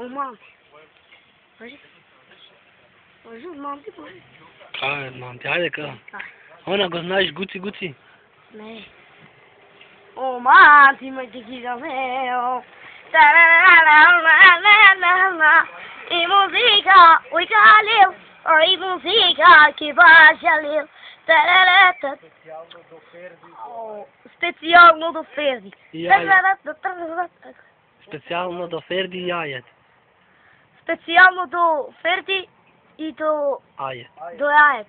O manti. Ajuda, manti, pô. Kaj, manti, ajde ka. Kaj. Ona ko znaš Guci Guci. Ne. O manti, me tequila meo. Tarararararararara. E música, oi Galil. Oi música, que baixa Lil. Tararata. Oh, specijalno do Ferdi. Jajet. Specijalno do Ferdi i jajet. Specijalno do Ferdi i do Ajet. Jajet.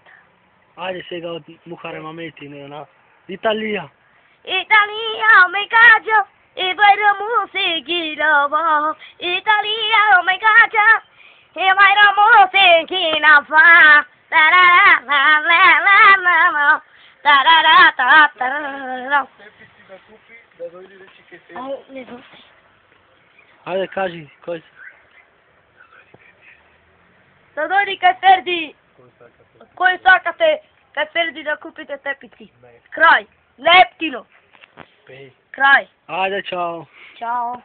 Ajde сега od Muharrem Ahmeti, ne na. Italija. Italia, me caggio, e vai la musica, Italia, me caggio, e vai la musica, fa. Tararararararara, tarararatararara. Ai, ne znam se. Ajde kaži, koji Da dođi kad Ferdi, koji sakate kad Ferdi da kupite tepici. Kraj. Leptino. Pej. Kraj. Ajde, čao. Ćao.